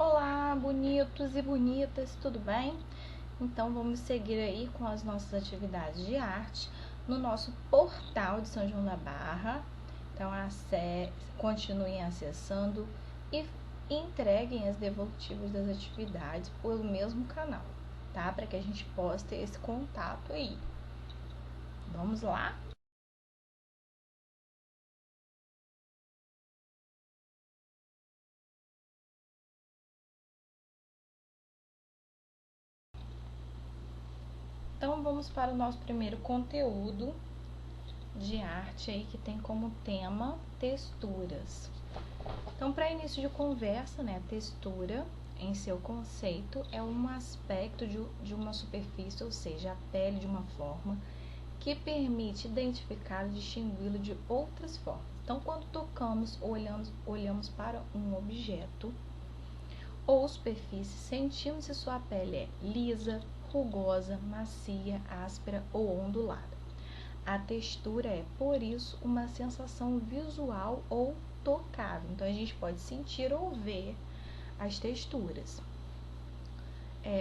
Olá, bonitos e bonitas, tudo bem? Então vamos seguir aí com as nossas atividades de arte no nosso portal de São João da Barra. Então continuem acessando e entreguem as devolutivas das atividades pelo mesmo canal, tá? Para que a gente possa ter esse contato aí. Vamos lá? Então vamos para o nosso primeiro conteúdo de arte aí, que tem como tema texturas. Então, para início de conversa, né, a textura em seu conceito é um aspecto de uma superfície, ou seja, a pele de uma forma que permite identificá-lo e distingui-lo de outras formas. Então, quando tocamos ou olhamos para um objeto ou superfície, sentimos se sua pele é lisa, rugosa, macia, áspera ou ondulada. A textura é, por isso, uma sensação visual ou tocável. Então, a gente pode sentir ou ver as texturas.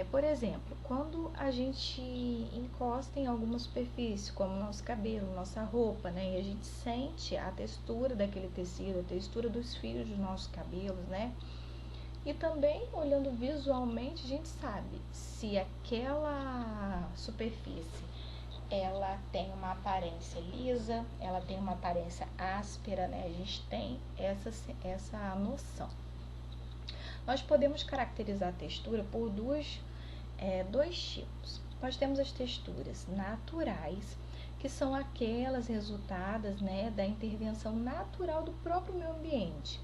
Por exemplo, quando a gente encosta em alguma superfície, como nosso cabelo, nossa roupa, né? E a gente sente a textura daquele tecido, a textura dos fios dos nossos cabelos, né? E também, olhando visualmente, a gente sabe se aquela superfície ela tem uma aparência lisa, ela tem uma aparência áspera, né? A gente tem essa noção. Nós podemos caracterizar a textura por dois tipos. Nós temos as texturas naturais, que são aquelas resultadas, né, da intervenção natural do próprio meio ambiente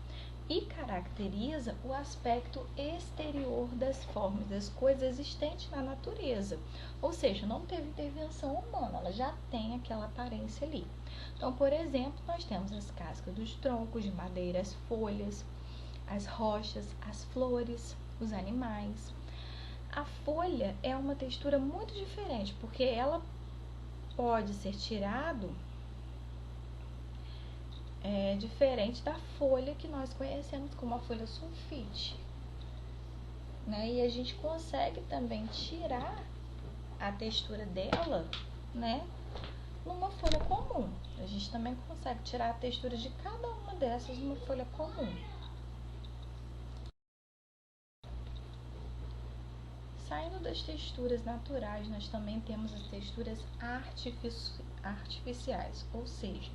e caracteriza o aspecto exterior das formas, das coisas existentes na natureza. Ou seja, não teve intervenção humana, ela já tem aquela aparência ali. Então, por exemplo, nós temos as cascas dos troncos de madeira, as folhas, as rochas, as flores, os animais. A folha é uma textura muito diferente, porque ela pode ser tirado diferente da folha que nós conhecemos como a folha sulfite, né? E a gente consegue também tirar a textura dela, né, numa folha comum. A gente também consegue tirar a textura de cada uma dessas numa folha comum. Saindo das texturas naturais, nós também temos as texturas artificiais, ou seja,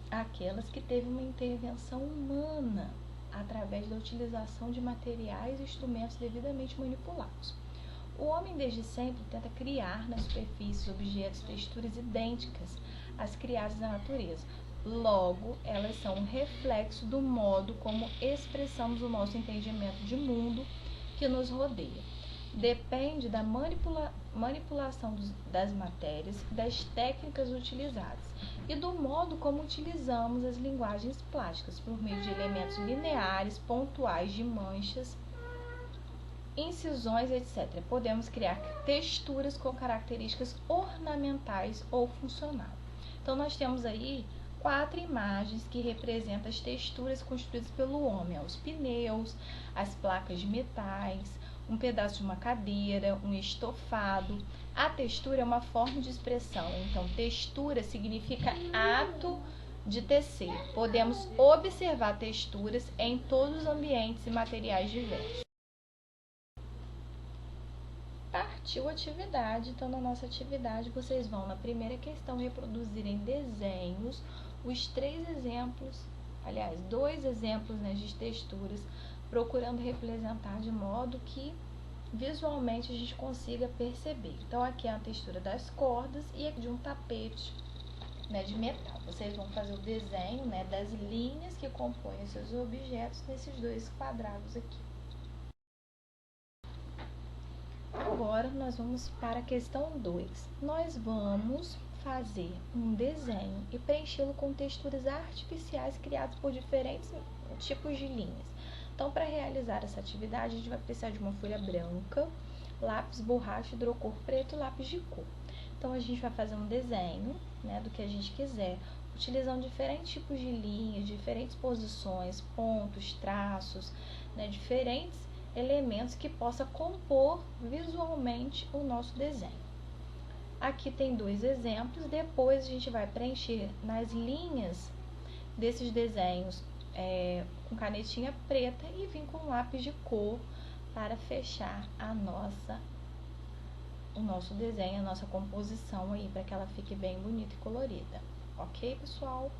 aquelas que teve uma intervenção humana através da utilização de materiais e instrumentos devidamente manipulados. O homem desde sempre tenta criar nas superfícies, objetos, texturas idênticas às criadas na natureza. Logo, elas são um reflexo do modo como expressamos o nosso entendimento de mundo que nos rodeia. Depende da manipulação das matérias, das técnicas utilizadas e do modo como utilizamos as linguagens plásticas por meio de elementos lineares, pontuais, de manchas, incisões, etc. Podemos criar texturas com características ornamentais ou funcionais. Então, nós temos aí 4 imagens que representam as texturas construídas pelo homem: os pneus, as placas de metais, um pedaço de uma cadeira, um estofado. A textura é uma forma de expressão, então textura significa ato de tecer. Podemos observar texturas em todos os ambientes e materiais diversos. Partiu a atividade, então na nossa atividade vocês vão na primeira questão reproduzir em desenhos os 3 exemplos, aliás, 2 exemplos, né, de texturas, procurando representar de modo que visualmente a gente consiga perceber. Então aqui é a textura das cordas e aqui de um tapete, né, de metal. Vocês vão fazer o desenho, né, das linhas que compõem esses objetos nesses 2 quadrados aqui. Agora, nós vamos para a questão 2. Nós vamos fazer um desenho e preenchê-lo com texturas artificiais criadas por diferentes tipos de linhas. Então, para realizar essa atividade, a gente vai precisar de uma folha branca, lápis, borracha, hidrocor preto e lápis de cor. Então, a gente vai fazer um desenho, né, do que a gente quiser, utilizando diferentes tipos de linhas, diferentes posições, pontos, traços, né, diferentes elementos que possa compor visualmente o nosso desenho. Aqui tem 2 exemplos, depois a gente vai preencher nas linhas desses desenhos com canetinha preta e vir com lápis de cor para fechar o nosso desenho, a nossa composição aí, para que ela fique bem bonita e colorida. Ok, pessoal?